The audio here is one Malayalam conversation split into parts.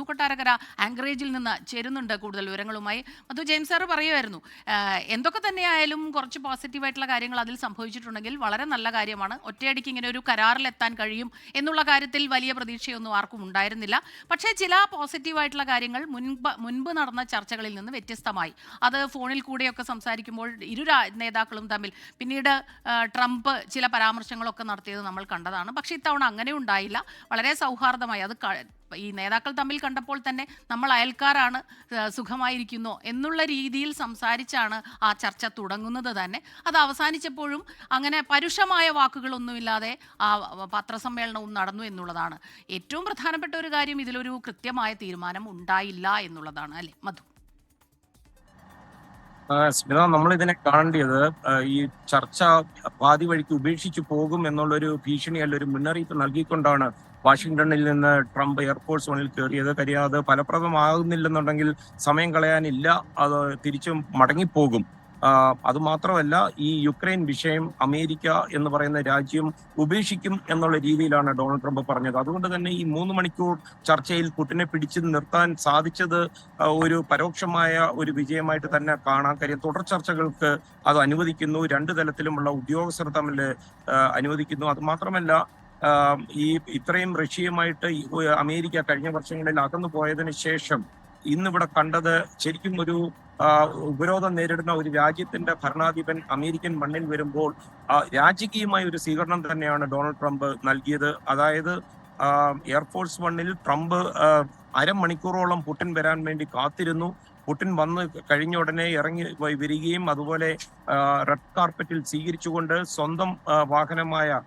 കൊട്ടാരക്കര ആങ്കറേജിൽ നിന്ന് ചേരുന്നുണ്ട് കൂടുതൽ വിവരങ്ങളുമായി. ജെയിംസ് സാറ് പറയുമായിരുന്നു, എന്തൊക്കെ തന്നെയായാലും കുറച്ച് പോസിറ്റീവായിട്ടുള്ള കാര്യങ്ങൾ അതിൽ സംഭവിച്ചിട്ടുണ്ടെങ്കിൽ വളരെ നല്ല കാര്യമാണ്. ഒറ്റയടിക്ക് ഇങ്ങനെ ഒരു കരാറിലെത്താൻ കഴിയും എന്നുള്ള കാര്യത്തിൽ വലിയ പ്രതീക്ഷയൊന്നും ആർക്കും ഉണ്ടായിരുന്നില്ല. പക്ഷേ ചില പോസിറ്റീവായിട്ടുള്ള കാര്യങ്ങൾ മുൻപ് നടന്ന ചർച്ചകളിൽ നിന്ന് വ്യത്യസ്തമായി. അത് ഫോണിൽ കൂടെയൊക്കെ സംസാരിക്കുമ്പോൾ നേതാക്കളും തമ്മിൽ പിന്നീട് ട്രംപ് ചില പരാമർശങ്ങളൊക്കെ നടത്തിയത് നമ്മൾ കണ്ടതാണ്. പക്ഷേ ഇത്തവണ അങ്ങനെ ഉണ്ടായില്ല. വളരെ സൗഹാർദ്ദമായി അത് ഈ നേതാക്കൾ തമ്മിൽ കണ്ടപ്പോൾ തന്നെ നമ്മൾ അയൽക്കാരാണ്, സുഖമായിരിക്കുന്നു എന്നുള്ള രീതിയിൽ സംസാരിച്ചാണ് ആ ചർച്ച തുടങ്ങുന്നത് തന്നെ. അത് അവസാനിച്ചപ്പോഴും അങ്ങനെ പരുഷമായ വാക്കുകളൊന്നുമില്ലാതെ ആ പത്രസമ്മേളനവും നടന്നു എന്നുള്ളതാണ് ഏറ്റവും പ്രധാനപ്പെട്ട ഒരു കാര്യം. ഇതിലൊരു കൃത്യമായ തീരുമാനം ഉണ്ടായില്ല എന്നുള്ളതാണ്, അല്ലേ മധു? സ്മിത, നമ്മളിതിനെ കാണേണ്ടത് ഈ ചർച്ച പാതി വഴിക്ക് ഉപേക്ഷിച്ചു പോകും എന്നുള്ളൊരു ഭീഷണി അല്ല, ഒരു മുന്നറിയിപ്പ് നൽകിക്കൊണ്ടാണ് വാഷിംഗ്ടണിൽ നിന്ന് ട്രംപ് എയർഫോഴ്സ് വണ്ണിൽ കയറിയത്. കാര്യം അത് ഫലപ്രദമാകുന്നില്ലെന്നുണ്ടെങ്കിൽ സമയം കളയാനില്ല, അത് തിരിച്ചും മടങ്ങിപ്പോകും. അതുമാത്രമല്ല, ഈ യുക്രൈൻ വിഷയം അമേരിക്ക എന്ന് പറയുന്ന രാജ്യം ഉപേക്ഷിക്കും എന്നുള്ള രീതിയിലാണ് ഡൊണാൾഡ് ട്രംപ് പറഞ്ഞത്. അതുകൊണ്ട് തന്നെ ഈ 3 മണിക്കൂർ ചർച്ചയിൽ പുടിനെ പിടിച്ചു നിർത്താൻ സാധിച്ചത് ഒരു പരോക്ഷമായ ഒരു വിജയമായിട്ട് തന്നെ കാണാം. കാര്യം തുടർ ചർച്ചകൾക്ക് അത് അനുവദിക്കുന്നു, രണ്ടു തലത്തിലുമുള്ള ഉദ്യോഗസ്ഥർ തമ്മിൽ അനുവദിക്കുന്നു. അത് മാത്രമല്ല, ഈ ഇത്രയും റഷ്യയുമായിട്ട് അമേരിക്ക കഴിഞ്ഞ വർഷങ്ങളിൽ അകന്നു പോയതിനു ശേഷം ഇന്നിവിടെ കണ്ടത് ശരിക്കും ഒരു ഉപരോധം നേരിടുന്ന ഒരു രാജ്യത്തിന്റെ ഭരണാധിപൻ അമേരിക്കൻ മണ്ണിൽ വരുമ്പോൾ രാജകീയമായ ഒരു സ്വീകരണം തന്നെയാണ് ഡൊണാൾഡ് ട്രംപ് നൽകിയത്. അതായത് എയർഫോഴ്സ് വണ്ണിൽ ട്രംപ് അരമണിക്കൂറോളം പുടിൻ വരാൻ വേണ്ടി കാത്തിരുന്നു. പുടിൻ വന്ന് കഴിഞ്ഞ ഉടനെ ഇറങ്ങി വരികയും അതുപോലെ റെഡ് കാർപ്പറ്റിൽ സ്വീകരിച്ചുകൊണ്ട് സ്വന്തം വാഹനമായ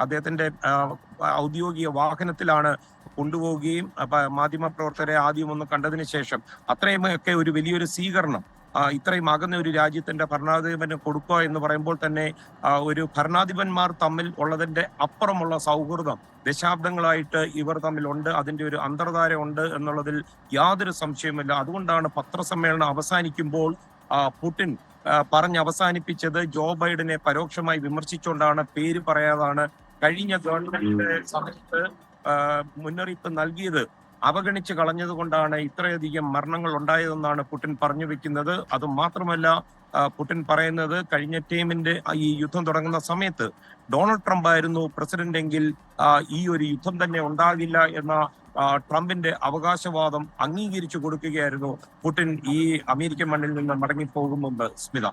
അദ്ദേഹത്തിന്റെ ഔദ്യോഗിക വാഹനത്തിലാണ് കൊണ്ടുപോവുകയും മാധ്യമപ്രവർത്തകരെ ആദ്യം ഒന്ന് കണ്ടതിന് ശേഷം അത്രയുമൊക്കെ ഒരു വലിയൊരു സ്വീകരണം ഇത്രയും അകന്ന ഒരു രാജ്യത്തിന്റെ ഭരണാധിപന് കൊടുക്കുക എന്ന് പറയുമ്പോൾ തന്നെ ഒരു ഭരണാധിപന്മാർ തമ്മിൽ ഉള്ളതിന്റെ അപ്പുറമുള്ള സൗഹൃദം ദശാബ്ദങ്ങളായിട്ട് ഇവർ തമ്മിലുണ്ട്, അതിന്റെ ഒരു അന്തർധാര ഉണ്ട് എന്നുള്ളതിൽ യാതൊരു സംശയമില്ല. അതുകൊണ്ടാണ് പത്രസമ്മേളനം അവസാനിക്കുമ്പോൾ പുടിൻ അവസാനിപ്പിച്ചത് ജോ ബൈഡനെ പരോക്ഷമായി വിമർശിച്ചുകൊണ്ടാണ്, പേര് പറയാതാണ്. കഴിഞ്ഞ ഗവൺമെന്റിന്റെ സമയത്ത് മുന്നറിയിപ്പ് നൽകിയത് അവഗണിച്ച് കളഞ്ഞത് കൊണ്ടാണ് ഇത്രയധികം മരണങ്ങൾ ഉണ്ടായതെന്നാണ് പുടിൻ പറഞ്ഞു വെക്കുന്നത്. അത് മാത്രമല്ല, പുടിൻ പറയുന്നത് കഴിഞ്ഞ ടീമിന്റെ ഈ യുദ്ധം തുടങ്ങുന്ന സമയത്ത് ഡൊണാൾഡ് ട്രംപ് ആയിരുന്നു പ്രസിഡന്റ് എങ്കിൽ ഈ ഒരു യുദ്ധം തന്നെ ഉണ്ടാകില്ല എന്ന ട്രംപിന്റെ അവകാശവാദം അംഗീകരിച്ചു കൊടുക്കുകയായിരുന്നു പുടിൻ ഈ അമേരിക്കൻ മണ്ണിൽ നിന്ന് മടങ്ങിപ്പോകും മുമ്പ്. സ്മിത.